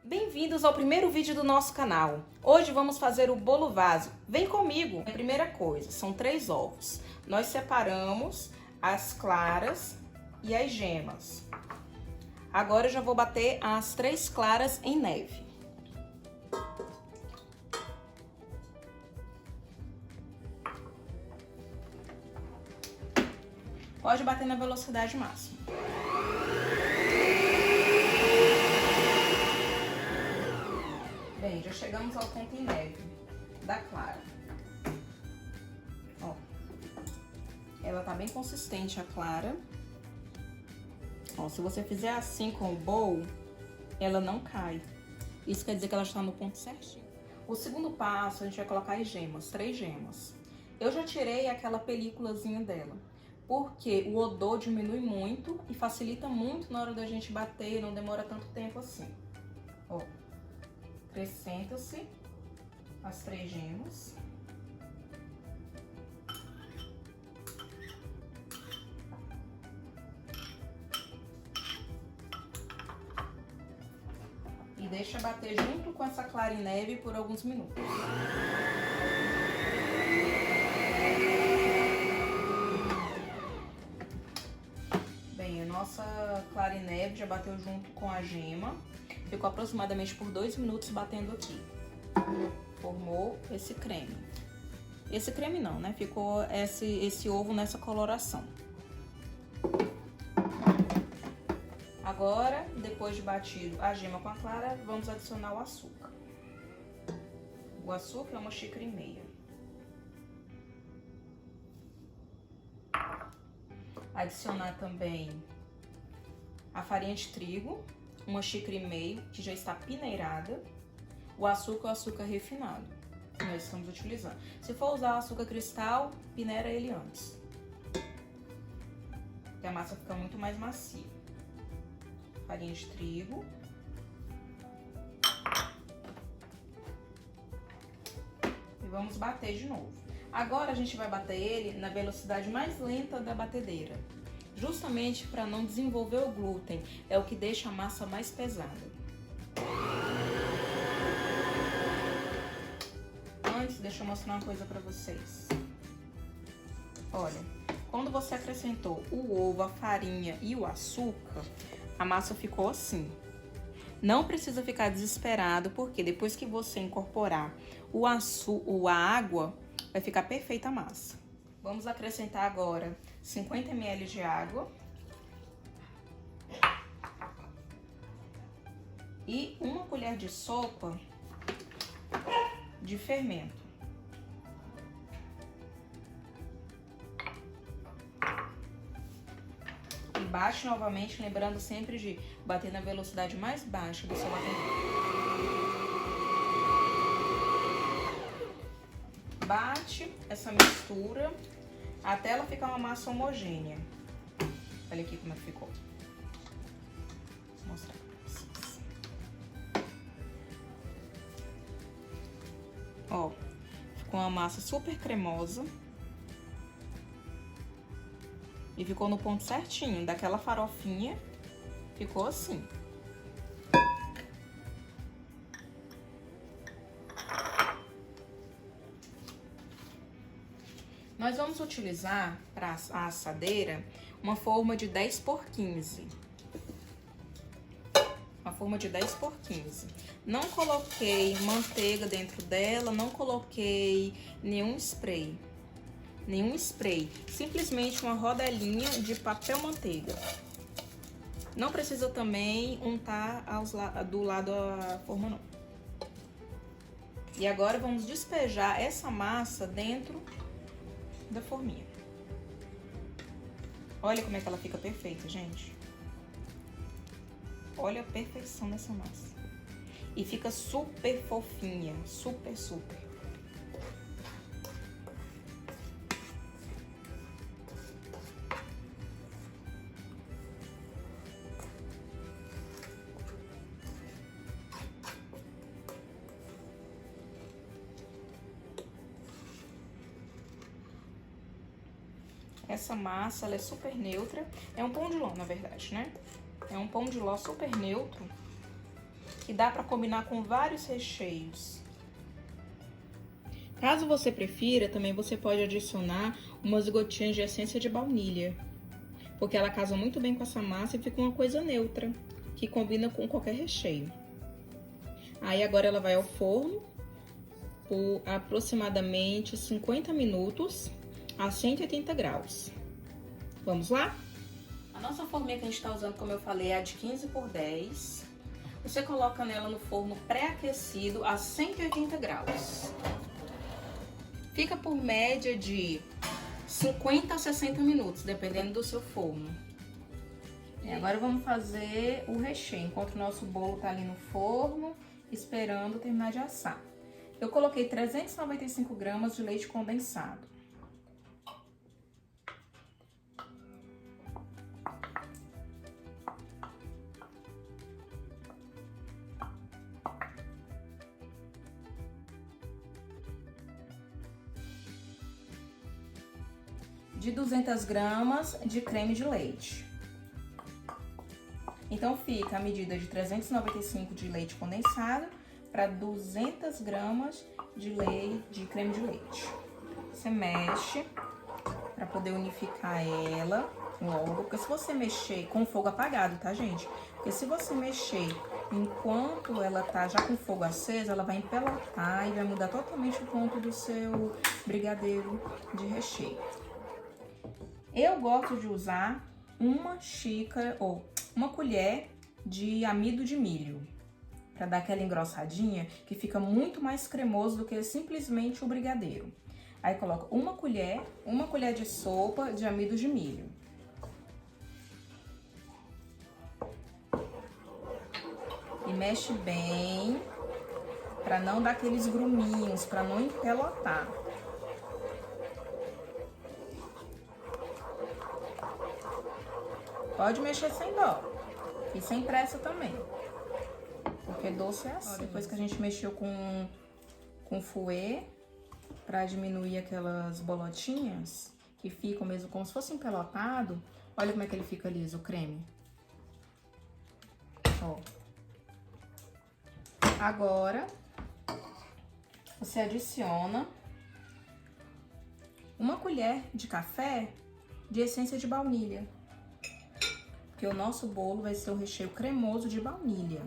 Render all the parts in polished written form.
Bem-vindos ao primeiro vídeo do nosso canal. Hoje vamos fazer o bolo vaso. Vem comigo! A primeira coisa, são 3 ovos. Nós separamos as claras e as gemas. Agora eu já vou bater as 3 claras em neve. Pode bater na velocidade máxima. Bem, já chegamos ao ponto em neve da clara. Ó, ela tá bem consistente, a clara. Ó, se você fizer assim com o bowl, ela não cai. Isso quer dizer que ela está no ponto certinho. O segundo passo, a gente vai colocar as gemas, 3 gemas. Eu já tirei aquela películazinha dela, porque o odor diminui muito e facilita muito na hora da gente bater, não demora tanto tempo assim. Ó. Acrescenta-se as 3 gemas. E deixa bater junto com essa clara em neve por alguns minutos. Bem, a nossa clara em neve já bateu junto com a gema. Ficou aproximadamente por 2 minutos batendo aqui. Formou esse creme. Esse creme não, né? Ficou esse ovo nessa coloração. Agora, depois de batido a gema com a clara, vamos adicionar o açúcar. O açúcar é 1,5 xícaras. Adicionar também a farinha de trigo, 1,5 xícaras, que já está peneirada. O açúcar é o açúcar refinado que nós estamos utilizando. Se for usar o açúcar cristal, peneira ele antes, porque a massa fica muito mais macia. Farinha de trigo. E vamos bater de novo. Agora a gente vai bater ele na velocidade mais lenta da batedeira, justamente para não desenvolver o glúten, é o que deixa a massa mais pesada. Antes, deixa eu mostrar uma coisa para vocês. Olha, quando você acrescentou o ovo, a farinha e o açúcar, a massa ficou assim. Não precisa ficar desesperado, porque depois que você incorporar a água, vai ficar perfeita a massa. Vamos acrescentar agora 50 ml de água e 1 colher de sopa de fermento. E bate novamente, lembrando sempre de bater na velocidade mais baixa do seu batedor. Bate essa mistura até ela ficar uma massa homogênea. Olha aqui como é que ficou. Vou mostrar pra vocês. Ó, ficou uma massa super cremosa. E ficou no ponto certinho, daquela farofinha, ficou assim. Nós vamos utilizar para a assadeira uma forma de 10 por 15. Uma forma de 10 por 15. Não coloquei manteiga dentro dela, não coloquei nenhum spray. Simplesmente uma rodelinha de papel manteiga. Não precisa também untar do lado da forma, não. E agora vamos despejar essa massa dentro da forminha. Olha como é que ela fica perfeita, gente. Olha a perfeição dessa massa. E fica super fofinha, super. Essa massa, ela é super neutra. É um pão de ló, na verdade, né? É um pão de ló super neutro. e dá pra combinar com vários recheios. Caso você prefira, também você pode adicionar umas gotinhas de essência de baunilha, porque ela casa muito bem com essa massa e fica uma coisa neutra, que combina com qualquer recheio. Aí agora ela vai ao forno por aproximadamente 50 minutos a 180 graus. Vamos lá? A nossa forminha que a gente tá usando, como eu falei, é a de 15 por 10. Você coloca nela no forno pré-aquecido a 180 graus. Fica por média de 50 a 60 minutos, dependendo do seu forno. E agora vamos fazer o recheio, enquanto o nosso bolo tá ali no forno, esperando terminar de assar. Eu coloquei 395 gramas de leite condensado. De 200 gramas de creme de leite. Então, fica a medida de 395 de leite condensado para 200 gramas de creme de leite. Você mexe para poder unificar ela logo, porque se você mexer com o fogo apagado, tá, gente? Porque se você mexer enquanto ela tá já com o fogo aceso, ela vai empelotar e vai mudar totalmente o ponto do seu brigadeiro de recheio. Eu gosto de usar uma xícara ou uma colher de amido de milho, para dar aquela engrossadinha que fica muito mais cremoso do que simplesmente o brigadeiro. Aí coloco uma colher de sopa de amido de milho. E mexe bem, para não dar aqueles gruminhos, para não empelotar. Pode mexer sem dó e sem pressa também, porque doce é assim. Depois que a gente mexeu com fouet, para diminuir aquelas bolotinhas que ficam mesmo como se fosse empelotado, olha como é que ele fica liso, o creme. Ó. Agora, você adiciona uma colher de café de essência de baunilha. Porque o nosso bolo vai ser um recheio cremoso de baunilha.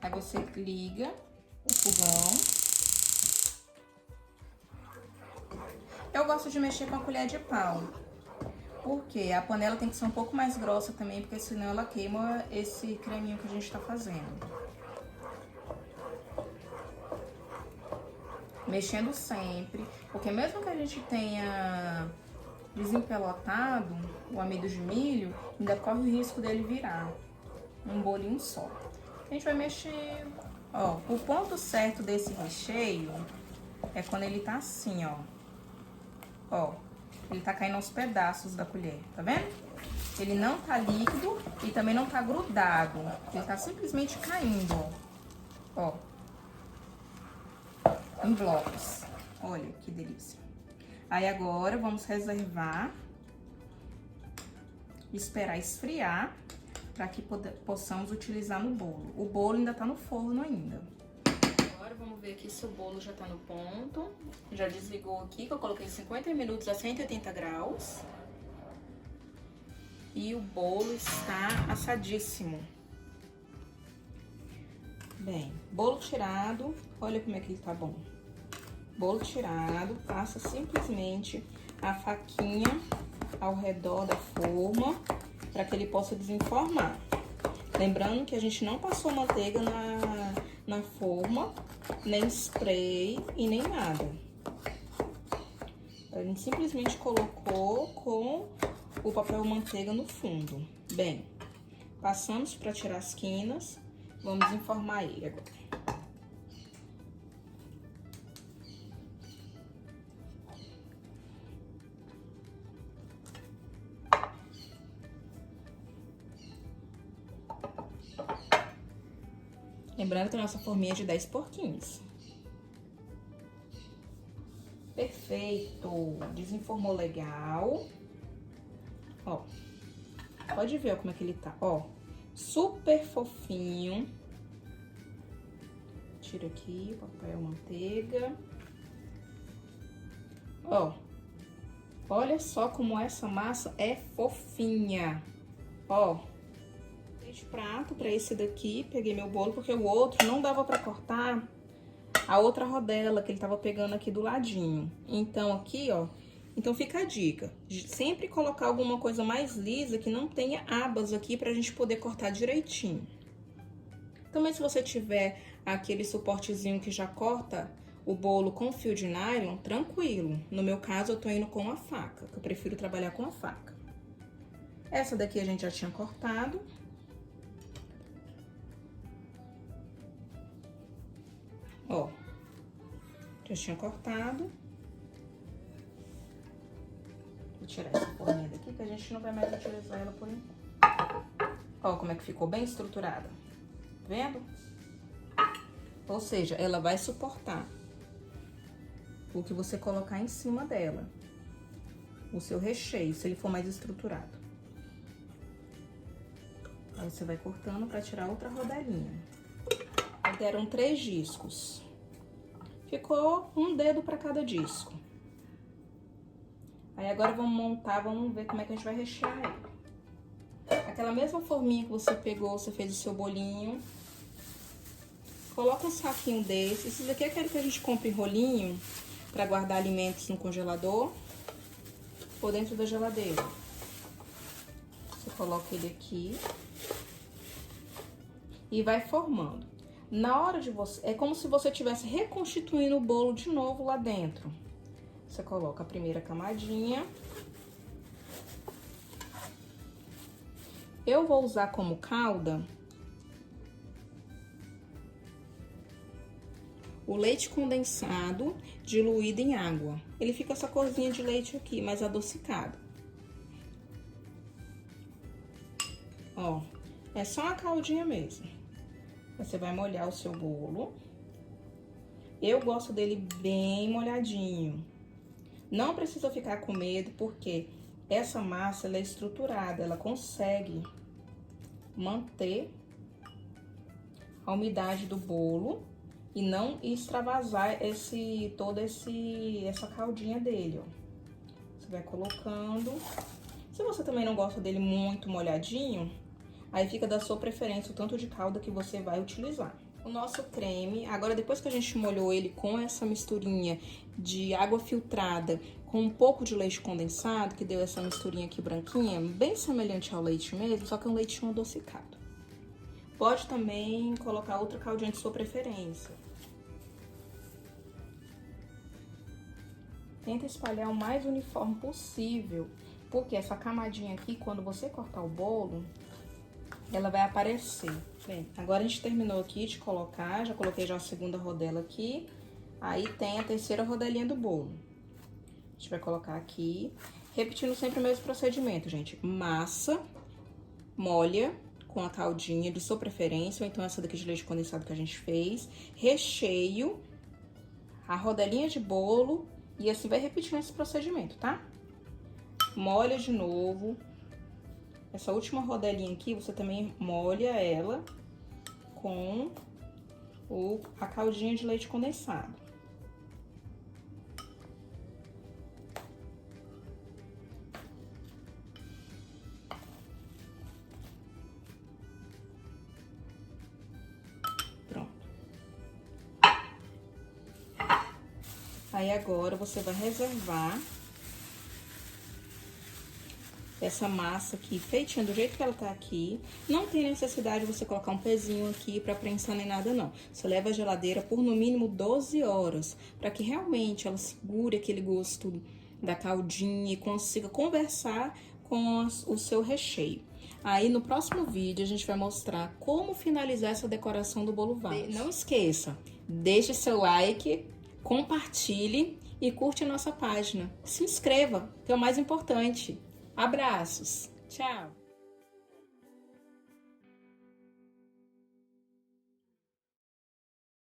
Aí você liga o fogão. Eu gosto de mexer com a colher de pau, porque a panela tem que ser um pouco mais grossa também, porque senão ela queima esse creminho que a gente tá fazendo. Mexendo sempre, porque mesmo que a gente tenha desempelotado o amido de milho, ainda corre o risco dele virar um bolinho só. A gente vai mexer, ó, o ponto certo desse recheio é quando ele tá assim, ó. Ó, ele tá caindo aos pedaços da colher, tá vendo? Ele não tá líquido e também não tá grudado, ele tá simplesmente caindo, ó, em blocos. Olha que delícia. Aí agora vamos reservar, esperar esfriar, para que possamos utilizar no bolo. O bolo ainda tá no forno ainda. Agora vamos ver aqui se o bolo já tá no ponto. Já desligou aqui, que eu coloquei 50 minutos a 180 graus. E o bolo está assadíssimo. Bem, bolo tirado, olha como é que ele tá bom. Bolo tirado, passa simplesmente a faquinha ao redor da forma para que ele possa desenformar. Lembrando que a gente não passou manteiga na forma, nem spray e nem nada. A gente simplesmente colocou com o papel manteiga no fundo. Bem, passamos para tirar as quinas, vamos desenformar ele agora. Lembrando que a nossa forminha é de 10 por 15. Perfeito! Desenformou legal. Ó, pode ver como é que ele tá, ó. Super fofinho. Tira aqui, papel, manteiga. Ó, olha só como essa massa é fofinha. Ó, de prato para esse daqui, peguei meu bolo, porque o outro não dava para cortar a outra rodela que ele tava pegando aqui do ladinho. Então aqui, ó, então fica a dica, sempre colocar alguma coisa mais lisa que não tenha abas aqui pra gente poder cortar direitinho. Também se você tiver aquele suportezinho que já corta o bolo com fio de nylon, tranquilo. No meu caso, eu tô indo com a faca, que eu prefiro trabalhar com a faca. Essa daqui a gente já tinha cortado. Ó, já tinha cortado. Vou tirar essa forminha daqui, que a gente não vai mais utilizar ela por enquanto. Ó, como é que ficou bem estruturada. Tá vendo? Ou seja, ela vai suportar o que você colocar em cima dela. O seu recheio, se ele for mais estruturado. Aí você vai cortando pra tirar outra rodelinha. Deram 3 discos. Ficou um dedo para cada disco. Aí agora vamos montar, vamos ver como é que a gente vai rechear ele. Aquela mesma forminha que você pegou, você fez o seu bolinho. Coloca um saquinho desse. Esses aqui é aquele que a gente compra em rolinho para guardar alimentos no congelador ou dentro da geladeira. Você coloca ele aqui e vai formando. Na hora de você... É como se você estivesse reconstituindo o bolo de novo lá dentro. Você coloca a primeira camadinha. Eu vou usar como calda o leite condensado diluído em água. Ele fica essa corzinha de leite aqui, mais adocicado. Ó, é só uma caldinha mesmo. Você vai molhar o seu bolo. Eu gosto dele bem molhadinho. Não precisa ficar com medo, porque essa massa ela é estruturada, ela consegue manter a umidade do bolo e não extravasar essa caldinha dele, ó. Você vai colocando. Se você também não gosta dele muito molhadinho, aí fica da sua preferência o tanto de calda que você vai utilizar. O nosso creme, agora depois que a gente molhou ele com essa misturinha de água filtrada com um pouco de leite condensado, que deu essa misturinha aqui branquinha, bem semelhante ao leite mesmo, só que é um leitinho adocicado. Pode também colocar outra caldinha de sua preferência. Tenta espalhar o mais uniforme possível, porque essa camadinha aqui, quando você cortar o bolo, ela vai aparecer. Bem, agora a gente terminou aqui de colocar, já coloquei já a segunda rodela aqui, aí tem a terceira rodelinha do bolo. A gente vai colocar aqui, repetindo sempre o mesmo procedimento, gente. Massa, molha com a caldinha de sua preferência, ou então essa daqui de leite condensado que a gente fez, recheio, a rodelinha de bolo, e assim vai repetindo esse procedimento, tá? Molha de novo. Essa última rodelinha aqui, você também molha ela com a caldinha de leite condensado. Pronto. Aí agora você vai reservar essa massa aqui, feitinha do jeito que ela tá aqui. Não tem necessidade de você colocar um pezinho aqui pra prensar nem nada, não. Você leva à geladeira por no mínimo 12 horas, pra que realmente ela segure aquele gosto da caldinha e consiga conversar com o seu recheio. Aí, no próximo vídeo, a gente vai mostrar como finalizar essa decoração do bolo vaso. Não esqueça, deixe seu like, compartilhe e curte a nossa página. Se inscreva, que é o mais importante. Abraços. Tchau.